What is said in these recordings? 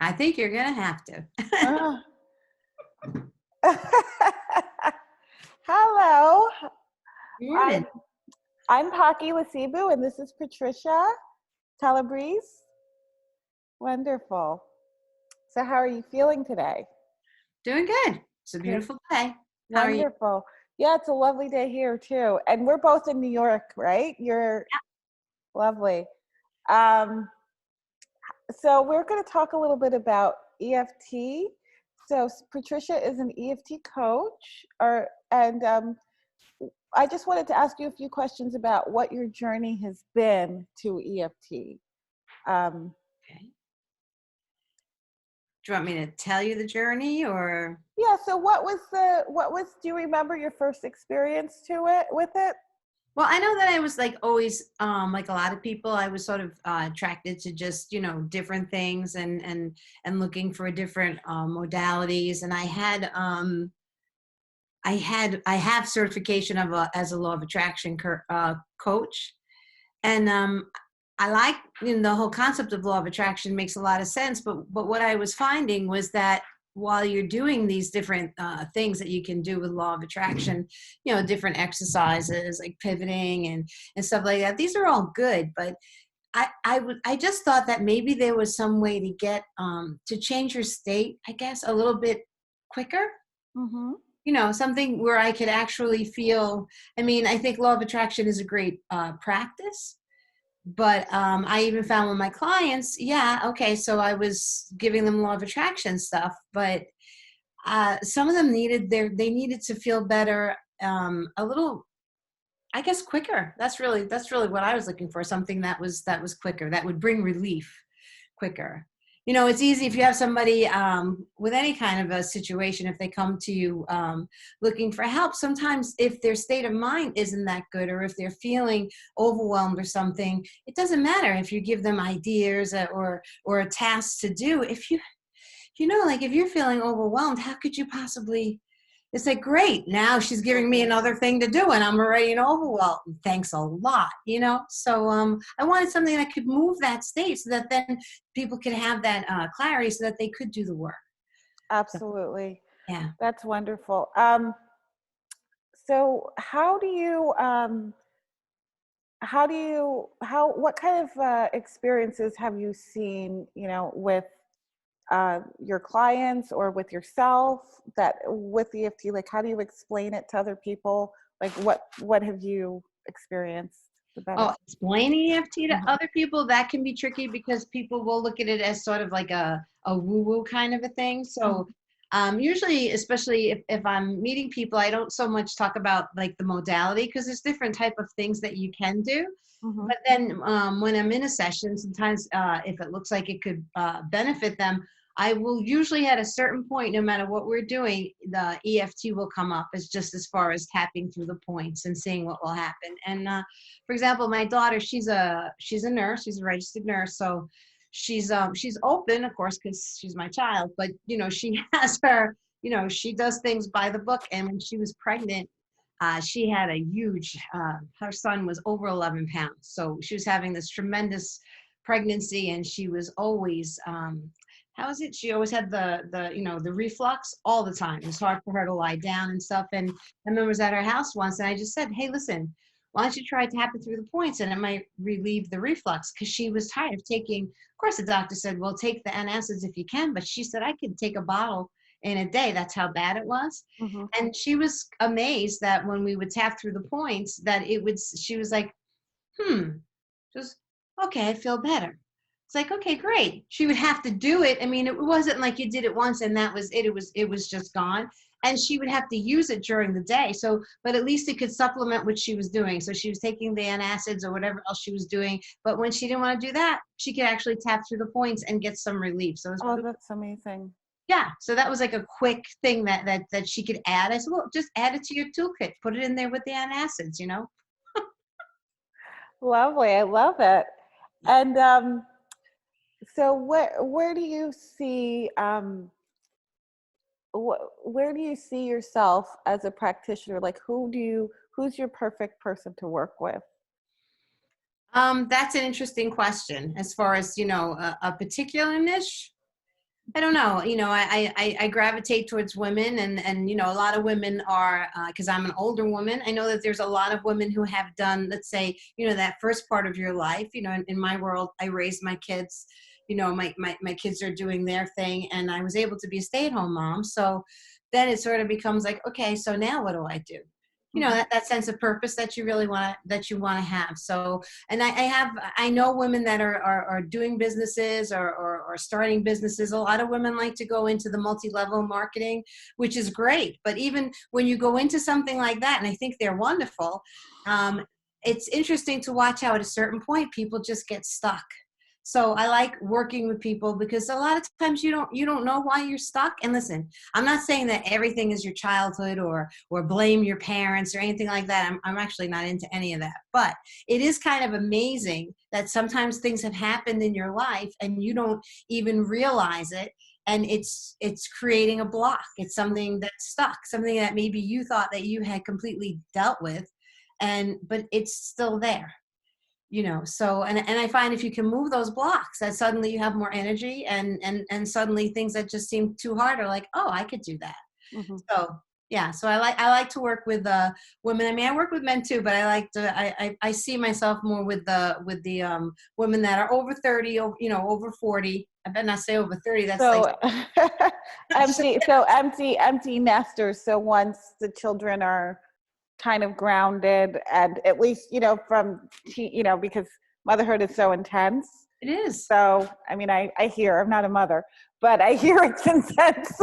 I think you're going to have to. Ah. Hello, I'm Morning. I'm Phaki Lesibu, and this is Patricia Calabrese. Wonderful. So, how are you feeling today? Doing good. It's a Good. beautiful day. How are you? Wonderful. Yeah, it's a lovely day here too, and we're both in New York, right? You're lovely. Um, so we're going to talk a little bit about EFT. So Patricia is an EFT coach, and I just wanted to ask you a few questions about what your journey has been to EFT. Um, Okay. Do you want me to tell you the journey or? yeah, so do you remember your first experience with it? Well, I know that I was like always, like a lot of people, I was sort of attracted to just, different things and looking for different modalities. And I have certification as a law of attraction coach. And I like, the whole concept of law of attraction makes a lot of sense. But what I was finding was that while you're doing these different things that you can do with law of attraction, different exercises like pivoting and stuff like that, these are all good. But I just thought that maybe there was some way to get to change your state, I guess, a little bit quicker. Mm-hmm. Something where I could actually feel. I mean, I think law of attraction is a great practice. But I even found with my clients, yeah, okay, so I was giving them law of attraction stuff, but some of them they needed to feel better, a little, I guess, quicker. That's really what I was looking for, something that was quicker, that would bring relief quicker. It's easy if you have somebody with any kind of a situation, if they come to you looking for help, sometimes if their state of mind isn't that good, or if they're feeling overwhelmed or something, it doesn't matter if you give them ideas or a task to do. Like if you're feeling overwhelmed, how could you possibly, it's like, great, now she's giving me another thing to do and I'm already overwhelmed. Thanks a lot, So I wanted something that could move that state so that then people could have that clarity so that they could do the work. So, Absolutely. yeah. That's wonderful. So what kind of experiences have you seen, with your clients or with yourself that with EFT, like how do you explain it to other people? Like what have you experienced the Oh, benefit? explaining EFT to Mhm. other people, that can be tricky because people will look at it as sort of like a woo-woo kind of a thing. So Mhm. usually, especially if I'm meeting people, I don't so much talk about like the modality because there's different type of things that you can do. Mhm. But then when I'm in a session, sometimes if it looks like it could benefit them, I will usually at a certain point, no matter what we're doing, the EFT will come up as just as far as tapping through the points and seeing what will happen. And for example, my daughter, she's a nurse, she's a registered nurse, so she's open, of course, because she's my child. But she has her, she does things by the book. And when she was pregnant, she had a huge, her son was over 11 pounds. So she was having this tremendous pregnancy, and she was always, how is it? She always had the reflux all the time. It was hard for her to lie down and stuff. And I remember I was at her house once and I just said, hey, listen, why don't you try tapping through the points and it might relieve the reflux? Because she was tired of taking, of course, the doctor said, well, take the antacids if you can. But she said, I could take a bottle in a day. That's how bad it was. Mhm. And she was amazed that when we would tap through the points, that she was like, just, okay, I feel better. It's like, okay, great. She would have to do it. I mean, it wasn't like you did it once and that was it. It was just gone. And she would have to use it during the day. So, but at least it could supplement what she was doing. So she was taking the antacids or whatever else she was doing. But when she didn't want to do that, she could actually tap through the points and get some relief. So it Oh, was, that's amazing. yeah, so that was like a quick thing that she could add. I said, well, just add it to your toolkit. Put it in there with the antacids. Lovely. I love it. And so where do you see where do you see yourself as a practitioner? Like who's your perfect person to work with? That's an interesting question. As far as a particular niche, I don't know. I gravitate towards women, and a lot of women are, because I'm an older woman. I know that there's a lot of women who have done, let's say, that first part of your life. In my world, I raised my kids. My kids are doing their thing, and I was able to be a stay-at-home mom. So then it sort of becomes like, okay, so now what do I do? Mhm. That sense of purpose that you really want to have. So, and I know women that are doing businesses, or starting businesses. A lot of women like to go into the multi-level marketing, which is great. But even when you go into something like that, and I think they're wonderful, it's interesting to watch how at a certain point people just get stuck. So I like working with people, because a lot of times you don't know why you're stuck. And listen, I'm not saying that everything is your childhood, or blame your parents or anything like that. I'm actually not into any of that. But it is kind of amazing that sometimes things have happened in your life and you don't even realize it. And it's creating a block. It's something that's stuck, something that maybe you thought that you had completely dealt with, but it's still there. So, and I find if you can move those blocks, that suddenly you have more energy, and suddenly things that just seem too hard are like, oh, I could do that. Mhm. So yeah, so I like to work with women. I mean, I work with men too, but I see myself more with the women that are over 30, over 40. I better not say over 30. That's like So empty nesters. So once the children are kind of grounded, and at least, because motherhood is so intense. it is. So, I mean, I hear, I'm not a mother, but I hear it's intense.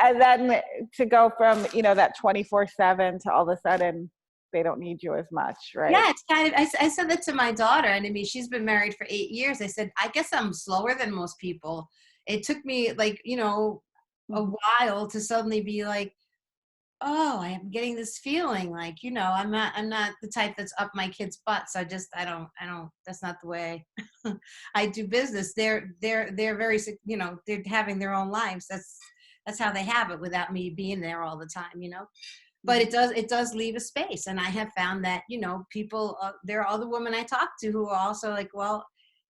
And then to go from, that 24/7 to all of a sudden they don't need you as much, right? Yeah, it's kind of. I said that to my daughter, and I mean, she's been married for 8 years. I said, I guess I'm slower than most people. It took me like a Mhm. while to suddenly be like, oh, I am getting this feeling like I'm not the type that's up my kids' butts. I don't. That's not the way I do business. They're very they're having their own lives. That's how they have it without me being there all the time. But Mhm. it does leave a space, and I have found that people, there are other women I talk to who are also like, well,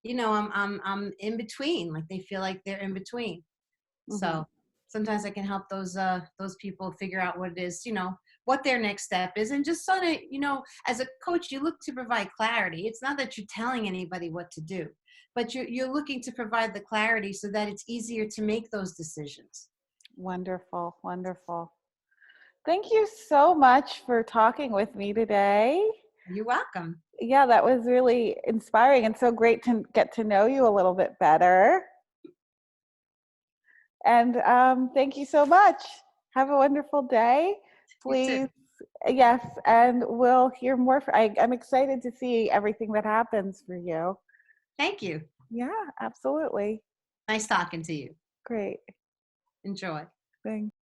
I'm in between, like they feel like they're in between. Mhm. So sometimes I can help those people figure out what it is, what their next step is. And just sort of, as a coach, you look to provide clarity. It's not that you're telling anybody what to do, but you're looking to provide the clarity so that it's easier to make those decisions. Wonderful, wonderful. Thank you so much for talking with me today. You're welcome. Yeah, that was really inspiring and so great to get to know you a little bit better. And thank you so much. Have a wonderful day. You too. Please, yes, and we'll hear more. I'm excited to see everything that happens for you. Thank you. Yeah, absolutely. Nice talking to you. Great. Enjoy. Thanks.